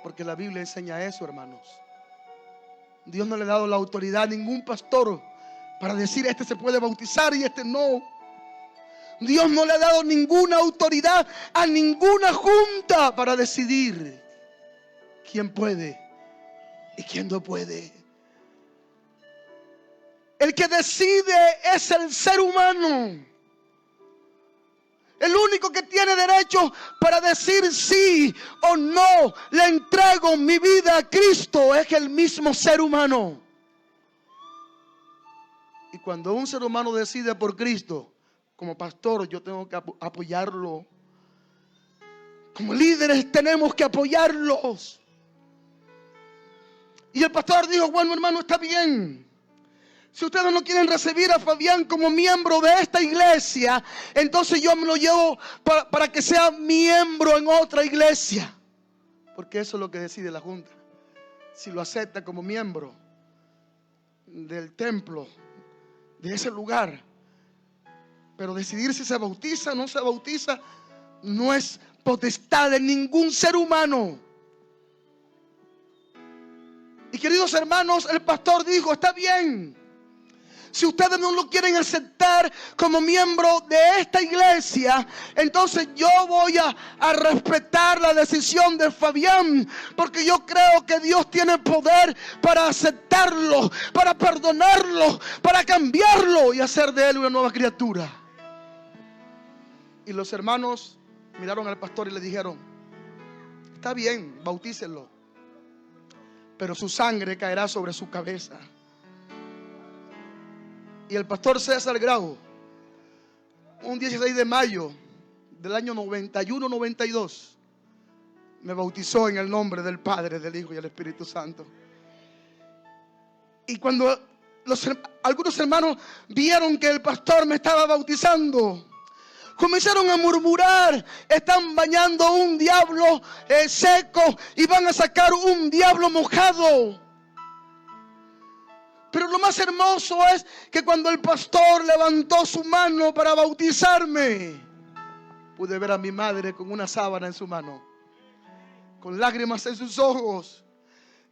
Porque la Biblia enseña eso, hermanos. Dios no le ha dado la autoridad a ningún pastor para decir: este se puede bautizar y este no. Dios no le ha dado ninguna autoridad a ninguna junta para decidir quién puede y quién no puede. El que decide es el ser humano. El único que tiene derecho para decir sí o no, le entrego mi vida a Cristo, es el mismo ser humano. Y cuando un ser humano decide por Cristo, como pastor yo tengo que apoyarlo. Como líderes tenemos que apoyarlos. Y el pastor dijo: bueno, hermano, está bien. Si ustedes no quieren recibir a Fabián como miembro de esta iglesia, entonces yo me lo llevo para que sea miembro en otra iglesia. Porque eso es lo que decide la junta. Si lo acepta como miembro del templo, de ese lugar. Pero decidir si se bautiza o no se bautiza no es potestad de ningún ser humano. Y queridos hermanos, el pastor dijo: está bien. Si ustedes no lo quieren aceptar como miembro de esta iglesia, entonces yo voy a respetar la decisión de Fabián. Porque yo creo que Dios tiene poder para aceptarlo, para perdonarlo, para cambiarlo y hacer de él una nueva criatura. Y los hermanos miraron al pastor y le dijeron: está bien, bautícenlo, pero su sangre caerá sobre su cabeza. Y el pastor César Grau, un 16 de mayo del año 91-92, me bautizó en el nombre del Padre, del Hijo y del Espíritu Santo. Y cuando algunos hermanos vieron que el pastor me estaba bautizando, comenzaron a murmurar: están bañando un diablo seco y van a sacar un diablo mojado. Pero lo más hermoso es que cuando el pastor levantó su mano para bautizarme, pude ver a mi madre con una sábana en su mano, con lágrimas en sus ojos,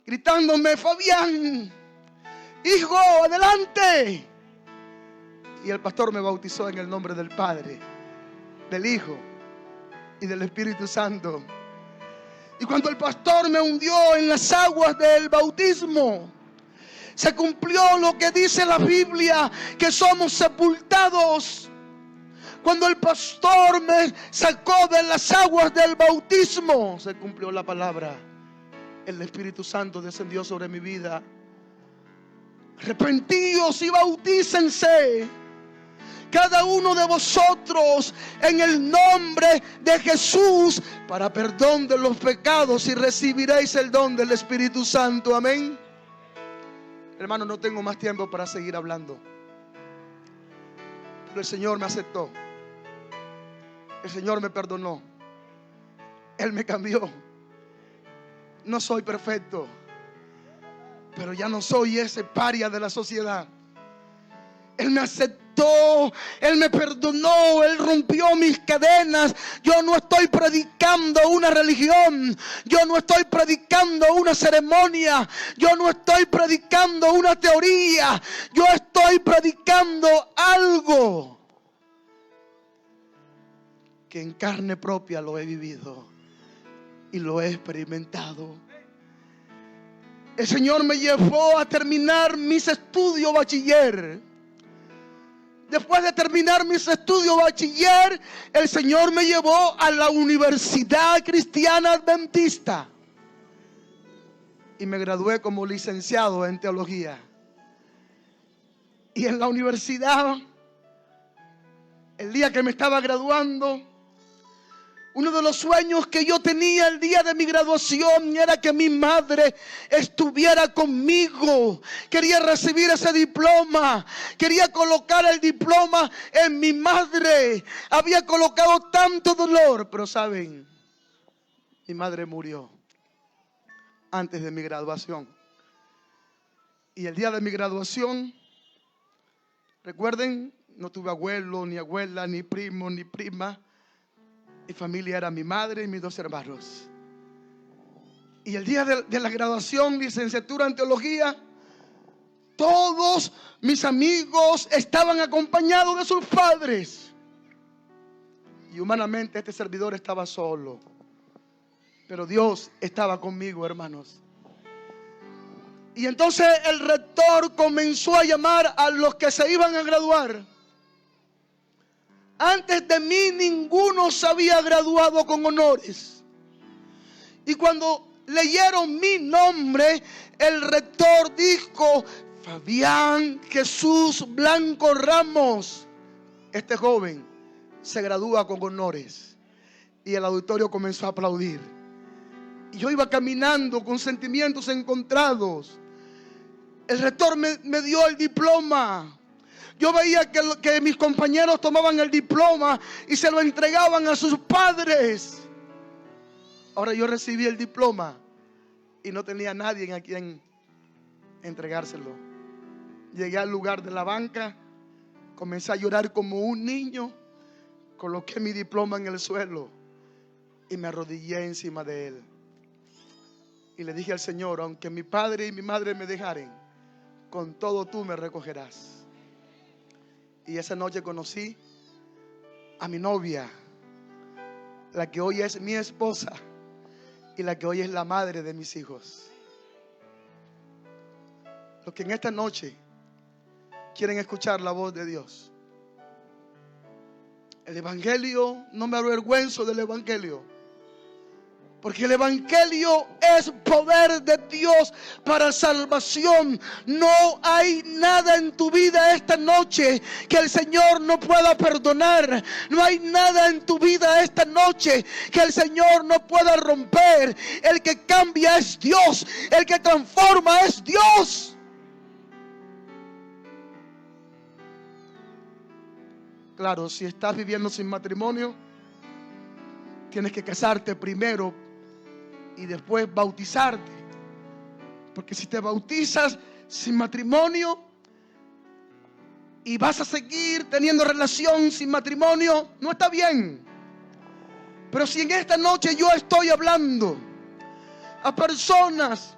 gritándome: Fabián, hijo, adelante. Y el pastor me bautizó en el nombre del Padre, del Hijo y del Espíritu Santo. Y cuando el pastor me hundió en las aguas del bautismo, se cumplió lo que dice la Biblia, que somos sepultados. Cuando el pastor me sacó de las aguas del bautismo, se cumplió la palabra. El Espíritu Santo descendió sobre mi vida. Arrepentíos y bautícense, cada uno de vosotros en el nombre de Jesús para perdón de los pecados y recibiréis el don del Espíritu Santo. Amén. Hermano, no tengo más tiempo para seguir hablando, pero el Señor me aceptó. El Señor me perdonó. Él me cambió. No soy perfecto, pero ya no soy ese paria de la sociedad. Él me aceptó, Él me perdonó, Él rompió mis cadenas. Yo no estoy predicando una religión, yo no estoy predicando una ceremonia, yo no estoy predicando una teoría, yo estoy predicando algo que en carne propia lo he vivido y lo he experimentado. El Señor me llevó a terminar mis estudios bachiller. Después de terminar mis estudios bachiller, el Señor me llevó a la Universidad Cristiana Adventista y me gradué como licenciado en teología. Y en la universidad, el día que me estaba graduando, uno de los sueños que yo tenía el día de mi graduación era que mi madre estuviera conmigo. Quería recibir ese diploma. Quería colocar el diploma en mi madre. Había colocado tanto dolor. Pero saben, mi madre murió antes de mi graduación. Y el día de mi graduación, recuerden, no tuve abuelo, ni abuela, ni primo, ni prima. Mi familia era mi madre y mis 2 hermanos. Y el día de la graduación, licenciatura en teología, todos mis amigos estaban acompañados de sus padres. Y humanamente este servidor estaba solo. Pero Dios estaba conmigo, hermanos. Y entonces el rector comenzó a llamar a los que se iban a graduar. Antes de mí ninguno se había graduado con honores. Y cuando leyeron mi nombre, el rector dijo: Fabián Jesús Blanco Ramos, este joven se gradúa con honores. Y el auditorio comenzó a aplaudir. Y yo iba caminando con sentimientos encontrados. El rector me dio el diploma. Yo veía que mis compañeros tomaban el diploma y se lo entregaban a sus padres. Ahora yo recibí el diploma y no tenía nadie a quien entregárselo. Llegué al lugar de la banca, comencé a llorar como un niño, coloqué mi diploma en el suelo y me arrodillé encima de él. Y le dije al Señor: aunque mi padre y mi madre me dejaren, con todo tú me recogerás. Y esa noche conocí a mi novia, la que hoy es mi esposa y la que hoy es la madre de mis hijos. Los que en esta noche quieren escuchar la voz de Dios, el Evangelio, no me avergüenzo del Evangelio, porque el Evangelio es poder de Dios para salvación. No hay nada en tu vida esta noche que el Señor no pueda perdonar. No hay nada en tu vida esta noche que el Señor no pueda romper. El que cambia es Dios. El que transforma es Dios. Claro, si estás viviendo sin matrimonio, tienes que casarte primero y después bautizarte. Porque si te bautizas sin matrimonio y vas a seguir teniendo relación sin matrimonio, no está bien. Pero si en esta noche yo estoy hablando a personas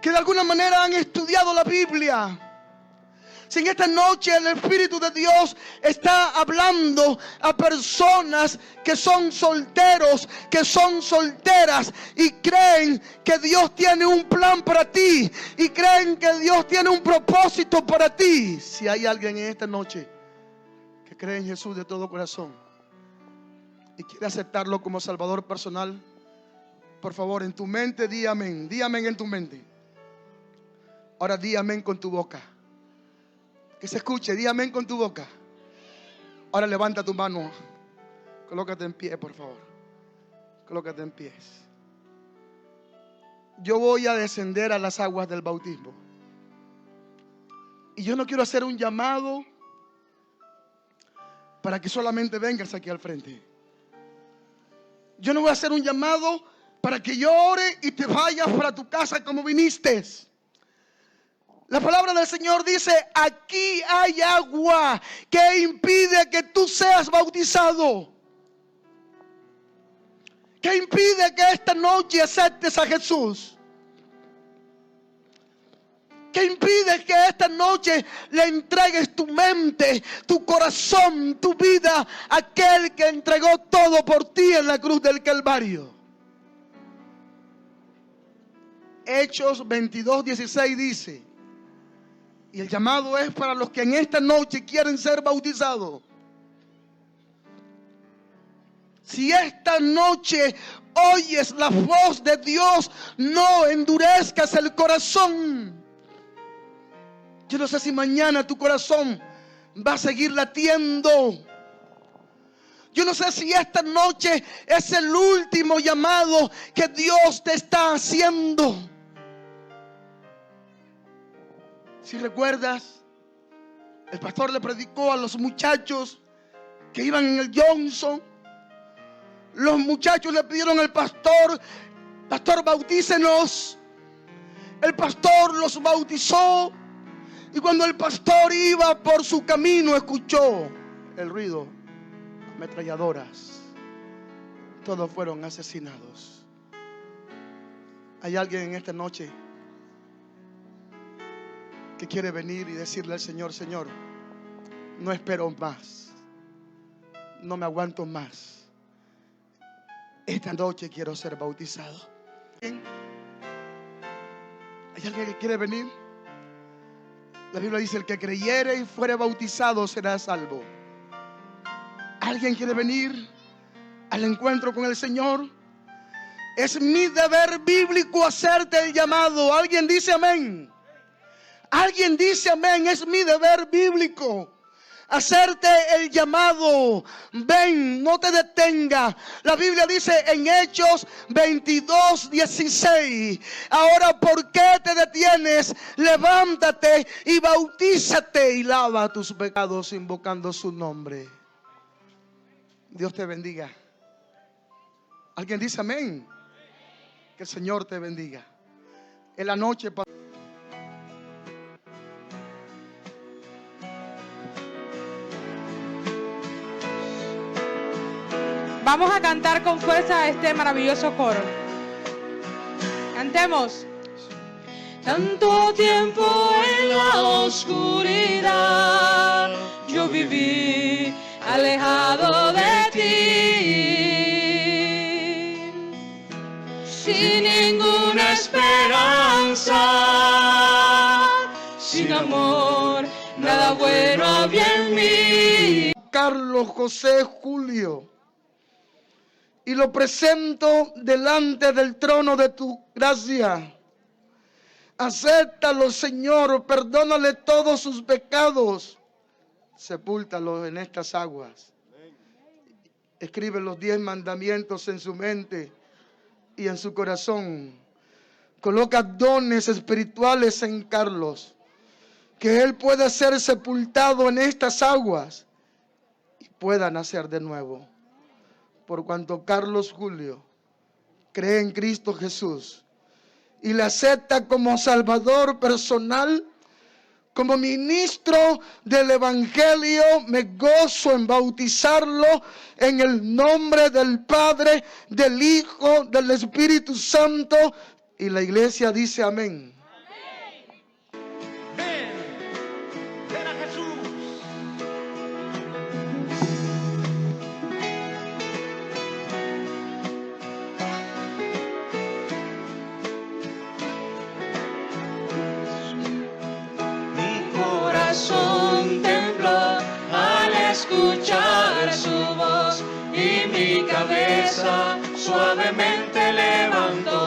que de alguna manera han estudiado la Biblia, si en esta noche el Espíritu de Dios está hablando a personas que son solteros, que son solteras y creen que Dios tiene un plan para ti y creen que Dios tiene un propósito para ti. Si hay alguien en esta noche que cree en Jesús de todo corazón y quiere aceptarlo como Salvador personal, por favor, en tu mente di amén. Di amén en tu mente. Ahora di amén con tu boca. Que se escuche, di amén con tu boca. Ahora levanta tu mano. Colócate en pie, por favor. Colócate en pie. Yo voy a descender a las aguas del bautismo. Y yo no quiero hacer un llamado para que solamente vengas aquí al frente. Yo no voy a hacer un llamado para que yo ore y te vayas para tu casa como viniste. La palabra del Señor dice: aquí hay agua que impide que tú seas bautizado. ¿Qué impide que esta noche aceptes a Jesús? ¿Qué impide que esta noche le entregues tu mente, tu corazón, tu vida a aquel que entregó todo por ti en la cruz del Calvario? Hechos 22:16 dice, y el llamado es para los que en esta noche quieren ser bautizados. Si esta noche oyes la voz de Dios, no endurezcas el corazón. Yo no sé si mañana tu corazón va a seguir latiendo. Yo no sé si esta noche es el último llamado que Dios te está haciendo. Si recuerdas, el pastor le predicó a los muchachos que iban en el Johnson. Los muchachos le pidieron al pastor: pastor, bautícenos. El pastor los bautizó. Y cuando el pastor iba por su camino, escuchó el ruido, ametralladoras. Todos fueron asesinados. Hay alguien en esta noche que quiere venir y decirle al Señor: Señor, no espero más, no me aguanto más. Esta noche quiero ser bautizado. ¿Hay alguien que quiere venir? La Biblia dice: el que creyere y fuere bautizado será salvo. ¿Alguien quiere venir al encuentro con el Señor? Es mi deber bíblico hacerte el llamado. ¿Alguien dice amén? Alguien dice amén. Es mi deber bíblico hacerte el llamado. Ven, no te detenga. La Biblia dice en Hechos 22:16: ahora, ¿por qué te detienes? Levántate y bautízate y lava tus pecados invocando su nombre. Dios te bendiga. ¿Alguien dice amén? Que el Señor te bendiga. En la noche, vamos a cantar con fuerza este maravilloso coro. Cantemos. Tanto tiempo en la oscuridad yo viví alejado de ti, sin ninguna esperanza, sin amor, nada bueno había en mí. Carlos José Julio, y lo presento delante del trono de tu gracia. Acéptalo, Señor, perdónale todos sus pecados, sepúltalo en estas aguas. Escribe los 10 mandamientos en su mente y en su corazón. Coloca dones espirituales en Carlos, que él pueda ser sepultado en estas aguas y pueda nacer de nuevo. Por cuanto Carlos Julio cree en Cristo Jesús y le acepta como Salvador personal, como ministro del Evangelio, me gozo en bautizarlo en el nombre del Padre, del Hijo, del Espíritu Santo. Y la iglesia dice amén. Ven a Jesús. Corazón tembló al escuchar su voz y mi cabeza suavemente levantó.